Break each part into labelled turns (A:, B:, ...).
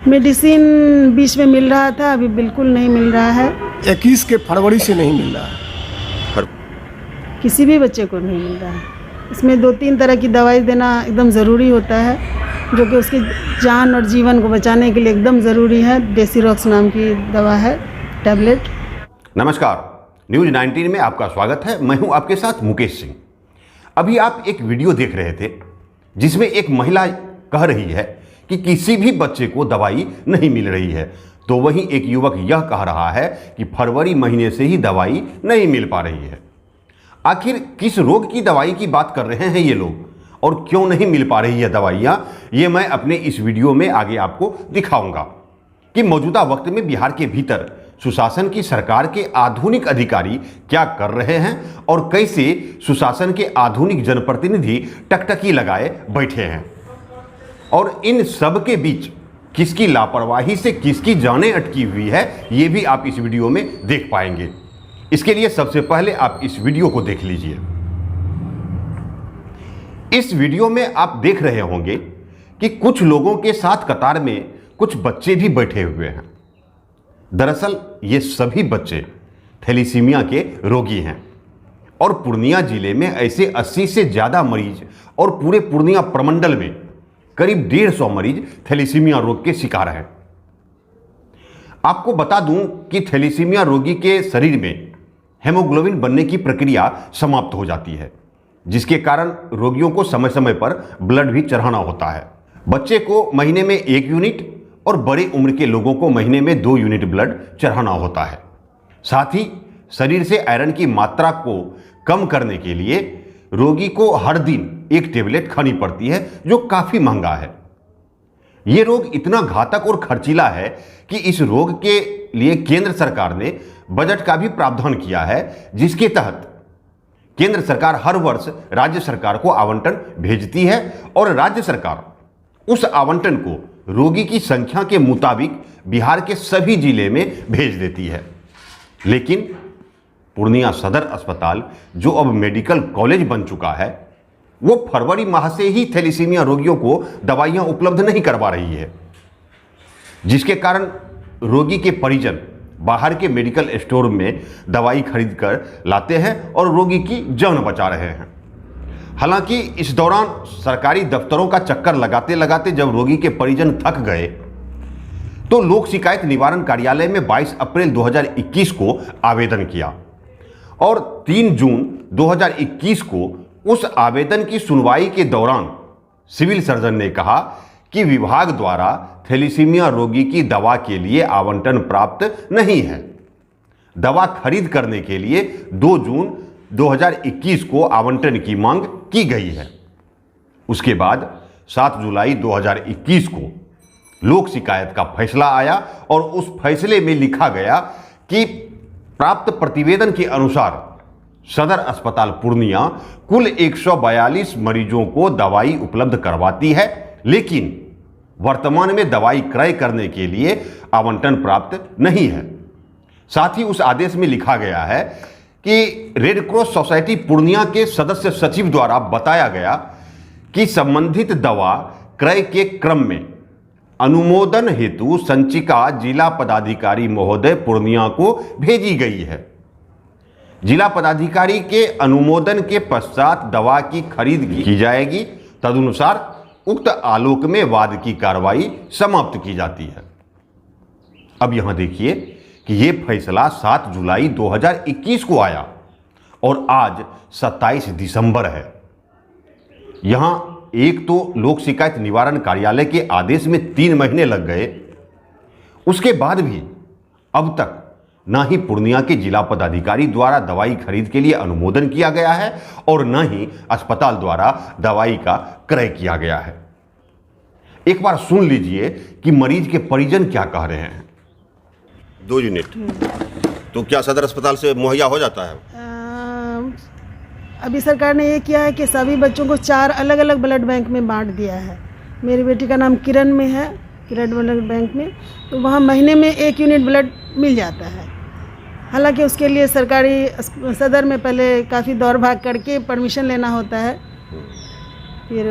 A: Medicine बीच में मिल रहा था, अभी बिल्कुल नहीं मिल रहा है।
B: 21 के फरवरी से नहीं मिल रहा है।
A: किसी भी बच्चे को नहीं मिल रहा है। इसमें 2-3 तरह की दवाई देना एकदम ज़रूरी होता है, जो कि उसकी जान और जीवन को बचाने के लिए एकदम ज़रूरी है। डेसीरॉक्स नाम की दवा है, टैबलेट।
C: नमस्कार, न्यूज़ 19 में आपका स्वागत है। मैं हूं आपके साथ मुकेश सिंह। अभी आप एक वीडियो देख रहे थे जिसमें एक महिला कह रही है कि किसी भी बच्चे को दवाई नहीं मिल रही है, तो वहीं एक युवक यह कह रहा है कि फरवरी महीने से ही दवाई नहीं मिल पा रही है। आखिर किस रोग की दवाई की बात कर रहे हैं ये लोग और क्यों नहीं मिल पा रही है दवाइयाँ, ये मैं अपने इस वीडियो में आगे आपको दिखाऊंगा कि मौजूदा वक्त में बिहार के भीतर सुशासन की सरकार के आधुनिक अधिकारी क्या कर रहे हैं और कैसे सुशासन के आधुनिक जनप्रतिनिधि टकटकी लगाए बैठे हैं, और इन सब के बीच किसकी लापरवाही से किसकी जानें अटकी हुई है, ये भी आप इस वीडियो में देख पाएंगे। इसके लिए सबसे पहले आप इस वीडियो को देख लीजिए। इस वीडियो में आप देख रहे होंगे कि कुछ लोगों के साथ कतार में कुछ बच्चे भी बैठे हुए हैं। दरअसल ये सभी बच्चे थैलीसीमिया के रोगी हैं और पूर्णिया जिले में ऐसे 80 से ज़्यादा मरीज और पूरे पूर्णिया प्रमंडल में करीब 150 मरीज थैलीसीमिया रोग के शिकार हैं। आपको बता दूं कि थैलीसीमिया रोगी के शरीर में हेमोग्लोबिन बनने की प्रक्रिया समाप्त हो जाती है, जिसके कारण रोगियों को समय समय पर ब्लड भी चढ़ाना होता है। बच्चे को महीने में 1 यूनिट और बड़े उम्र के लोगों को महीने में 2 यूनिट ब्लड चढ़ाना होता है। साथ ही शरीर से आयरन की मात्रा को कम करने के लिए रोगी को हर दिन एक टेबलेट खानी पड़ती है, जो काफ़ी महंगा है। ये रोग इतना घातक और खर्चीला है कि इस रोग के लिए केंद्र सरकार ने बजट का भी प्रावधान किया है, जिसके तहत केंद्र सरकार हर वर्ष राज्य सरकार को आवंटन भेजती है और राज्य सरकार उस आवंटन को रोगी की संख्या के मुताबिक बिहार के सभी जिले में भेज देती है। लेकिन पूर्णिया सदर अस्पताल, जो अब मेडिकल कॉलेज बन चुका है, वो फरवरी माह से ही थैलीसीमिया रोगियों को दवाइयां उपलब्ध नहीं करवा रही है, जिसके कारण रोगी के परिजन बाहर के मेडिकल स्टोर में दवाई खरीद कर लाते हैं और रोगी की जान बचा रहे हैं। हालांकि इस दौरान सरकारी दफ्तरों का चक्कर लगाते लगाते जब रोगी के परिजन थक गए तो लोक शिकायत निवारण कार्यालय में 22 अप्रैल 2021 को आवेदन किया और 3 जून 2021 को उस आवेदन की सुनवाई के दौरान सिविल सर्जन ने कहा कि विभाग द्वारा थैलीसीमिया रोगी की दवा के लिए आवंटन प्राप्त नहीं है। दवा खरीद करने के लिए 2 जून 2021 को आवंटन की मांग की गई है। उसके बाद 7 जुलाई 2021 को लोक शिकायत का फैसला आया और उस फैसले में लिखा गया कि प्राप्त प्रतिवेदन के अनुसार सदर अस्पताल पूर्णिया कुल 142 मरीजों को दवाई उपलब्ध करवाती है, लेकिन वर्तमान में दवाई क्रय करने के लिए आवंटन प्राप्त नहीं है। साथ ही उस आदेश में लिखा गया है कि रेड क्रॉस सोसाइटी पूर्णिया के सदस्य सचिव द्वारा बताया गया कि संबंधित दवा क्रय के क्रम में अनुमोदन हेतु संचिका जिला पदाधिकारी महोदय पूर्णिया को भेजी गई है। जिला पदाधिकारी के अनुमोदन के पश्चात दवा की खरीद की जाएगी। तदनुसार उक्त आलोक में वाद की कार्रवाई समाप्त की जाती है। अब यहां देखिए कि यह फैसला 7 जुलाई 2021 को आया और आज 27 दिसंबर है। यहां एक तो लोक शिकायत निवारण कार्यालय के आदेश में 3 महीने लग गए, उसके बाद भी अब तक ना ही पूर्णिया के जिला पदाधिकारी द्वारा दवाई खरीद के लिए अनुमोदन किया गया है और न ही अस्पताल द्वारा दवाई का क्रय किया गया है। एक बार सुन लीजिए कि मरीज के परिजन क्या कह रहे हैं। 2 यूनिट तो क्या सदर अस्पताल से मुहैया हो जाता है?
A: अभी सरकार ने ये किया है कि सभी बच्चों को 4 अलग अलग ब्लड बैंक में बांट दिया है। मेरी बेटी का नाम किरण में है, किरण ब्लड बैंक में, तो वहाँ महीने में 1 यूनिट ब्लड मिल जाता है। हालांकि उसके लिए सरकारी सदर में पहले काफ़ी दौड़ भाग करके परमिशन लेना होता है, फिर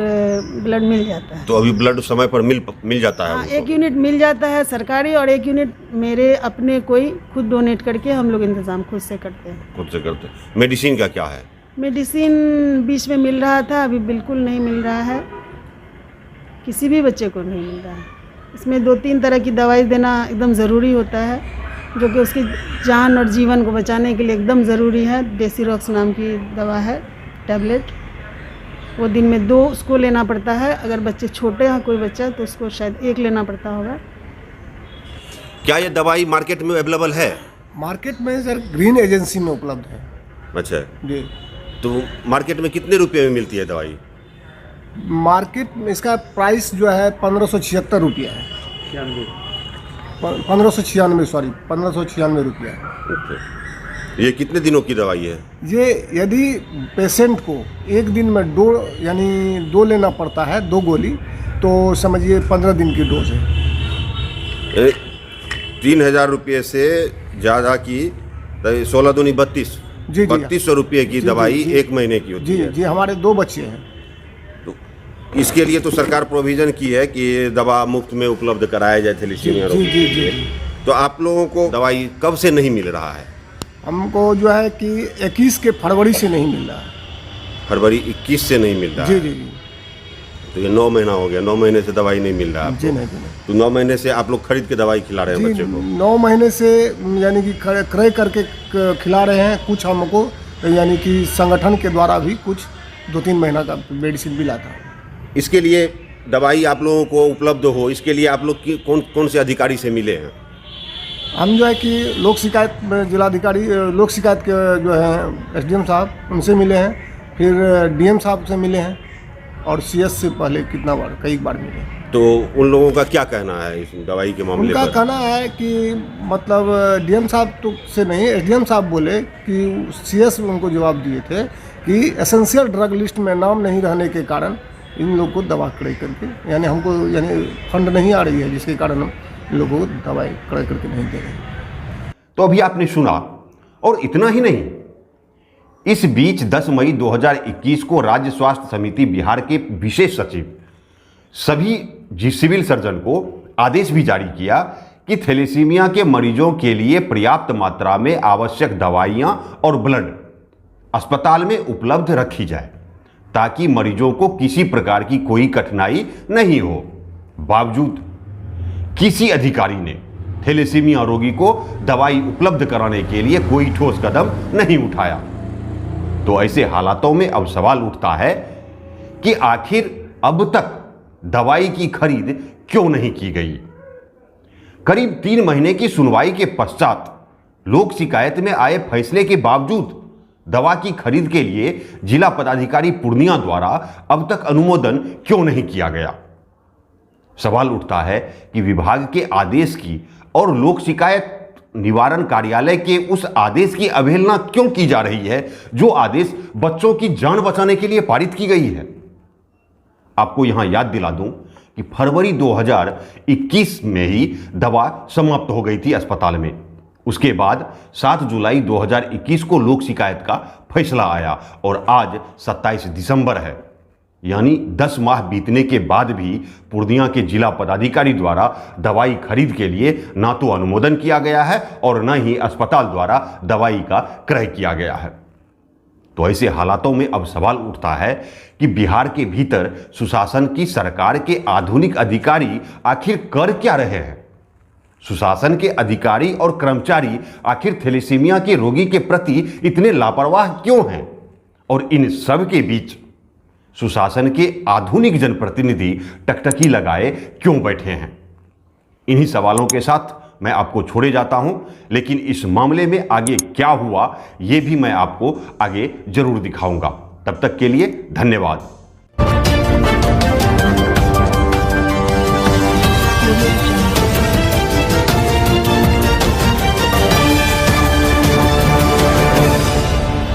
A: ब्लड मिल जाता है।
C: तो अभी ब्लड समय पर मिल जाता है
A: हाँ,
C: उनको?
A: 1 यूनिट मिल जाता है सरकारी, और 1 यूनिट मेरे अपने कोई खुद डोनेट करके हम लोग इंतज़ाम खुद से करते हैं।
C: खुद से करते हैं। मेडिसिन का क्या है?
A: मेडिसिन बीच में मिल रहा था, अभी बिल्कुल नहीं मिल रहा है, किसी भी बच्चे को नहीं मिल रहा है। इसमें 2-3 तरह की दवाई देना एकदम ज़रूरी होता है, जो कि उसकी जान और जीवन को बचाने के लिए एकदम ज़रूरी है। डेसीरॉक्स नाम की दवा है, टैबलेट, वो दिन में 2 उसको लेना पड़ता है। अगर बच्चे छोटे हैं कोई बच्चा तो उसको शायद 1 लेना पड़ता होगा।
C: क्या ये दवाई मार्केट में अवेलेबल है?
B: मार्केट में सर ग्रीन एजेंसी में उपलब्ध है।
C: अच्छा,
B: जी।
C: तो मार्केट में कितने रुपए में मिलती है दवाई?
B: मार्केट में इसका प्राइस जो है 1576 रुपया है। 1596 रुपया है।
C: ये कितने दिनों की दवाई है?
B: ये यदि पेशेंट को एक दिन में 2 लेना पड़ता है, 2 गोली, तो समझिए 15 दिन की डोज है।
C: 3000 रुपये से ज़्यादा की 16 दूनी 32।
B: जी,
C: 3200 रुपये की दवाई
B: जी,
C: 1 महीने की होती है।
B: जी, हमारे 2 बच्चे हैं।
C: तो इसके लिए तो सरकार प्रोविज़न की है कि ये दवा मुफ्त में उपलब्ध कराया जाए थैलेसीमिया रोगी के लिए। तो आप लोगों को दवाई कब से नहीं मिल रहा है?
B: हमको जो है कि 21 के फरवरी से नहीं मिल रहा है।
C: फरवरी 21 से नहीं मिल रहा
B: जी
C: है?
B: जी जी
C: तो ये 9 महीना हो गया, 9 महीने से दवाई नहीं मिल रहा है
B: जी
C: आपको?
B: नहीं जी
C: तो 9 महीने से आप लोग खरीद के दवाई खिला रहे हैं
B: जी
C: बच्चे को?
B: 9 महीने से यानी कि क्रय करके खिला रहे हैं। कुछ हमको यानी कि संगठन के द्वारा भी कुछ 2-3 महीना का मेडिसिन भी लाता है।
C: इसके लिए दवाई आप लोगों को उपलब्ध हो, इसके लिए आप लोग कौन से अधिकारी से मिले हैं?
B: हम जो है कि लोक शिकायत में जिलाधिकारी, लोक शिकायत के जो है एसडीएम साहब, उनसे मिले हैं। फिर डीएम साहब से मिले हैं, और सीएस से पहले कई बार मिले हैं।
C: तो उन लोगों का क्या कहना है इस दवाई के मामले
B: उनका
C: पर?
B: कहना है कि मतलब डीएम साहब तो से नहीं, एसडीएम साहब बोले कि सीएस उनको जवाब दिए थे कि एसेंशियल ड्रग लिस्ट में नाम नहीं रहने के कारण इन लोग को दवा क्रय करके, यानी हमको यानी फंड नहीं आ रही है, जिसके कारण हम इन लोगों को दवाई क्रय करके नहीं दे रहे।
C: तो अभी आपने सुना, और इतना ही नहीं, इस बीच 10 मई 2021 को राज्य स्वास्थ्य समिति बिहार के विशेष सचिव सभी सिविल सर्जन को आदेश भी जारी किया कि थैलेसीमिया के मरीजों के लिए पर्याप्त मात्रा में आवश्यक दवाइयां और ब्लड अस्पताल में उपलब्ध रखी जाए, ताकि मरीजों को किसी प्रकार की कोई कठिनाई नहीं हो। बावजूद किसी अधिकारी ने थैलेसीमिया रोगी को दवाई उपलब्ध कराने के लिए कोई ठोस कदम नहीं उठाया। तो ऐसे हालातों में अब सवाल उठता है कि आखिर अब तक दवाई की खरीद क्यों नहीं की गई। करीब 3 महीने की सुनवाई के पश्चात लोक शिकायत में आए फैसले के बावजूद दवा की खरीद के लिए जिला पदाधिकारी पूर्णिया द्वारा अब तक अनुमोदन क्यों नहीं किया गया। सवाल उठता है कि विभाग के आदेश की और लोक शिकायत निवारण कार्यालय के उस आदेश की अवहेलना क्यों की जा रही है, जो आदेश बच्चों की जान बचाने के लिए पारित की गई है। आपको यहां याद दिला दूं कि फरवरी 2021 में ही दवा समाप्त हो गई थी अस्पताल में। उसके बाद 7 जुलाई 2021 को लोक शिकायत का फैसला आया और आज 27 दिसंबर है, यानी 10 माह बीतने के बाद भी पूर्णिया के जिला पदाधिकारी द्वारा दवाई खरीद के लिए ना तो अनुमोदन किया गया है और न ही अस्पताल द्वारा दवाई का क्रय किया गया है। तो ऐसे हालातों में अब सवाल उठता है कि बिहार के भीतर सुशासन की सरकार के आधुनिक अधिकारी आखिर कर क्या रहे हैं। सुशासन के अधिकारी और कर्मचारी आखिर थैलेसीमिया के रोगी के प्रति इतने लापरवाह क्यों हैं, और इन सब के बीच सुशासन के आधुनिक जनप्रतिनिधि टकटकी लगाए क्यों बैठे हैं। इन्हीं सवालों के साथ मैं आपको छोड़े जाता हूं, लेकिन इस मामले में आगे क्या हुआ यह भी मैं आपको आगे जरूर दिखाऊंगा। तब तक के लिए धन्यवाद।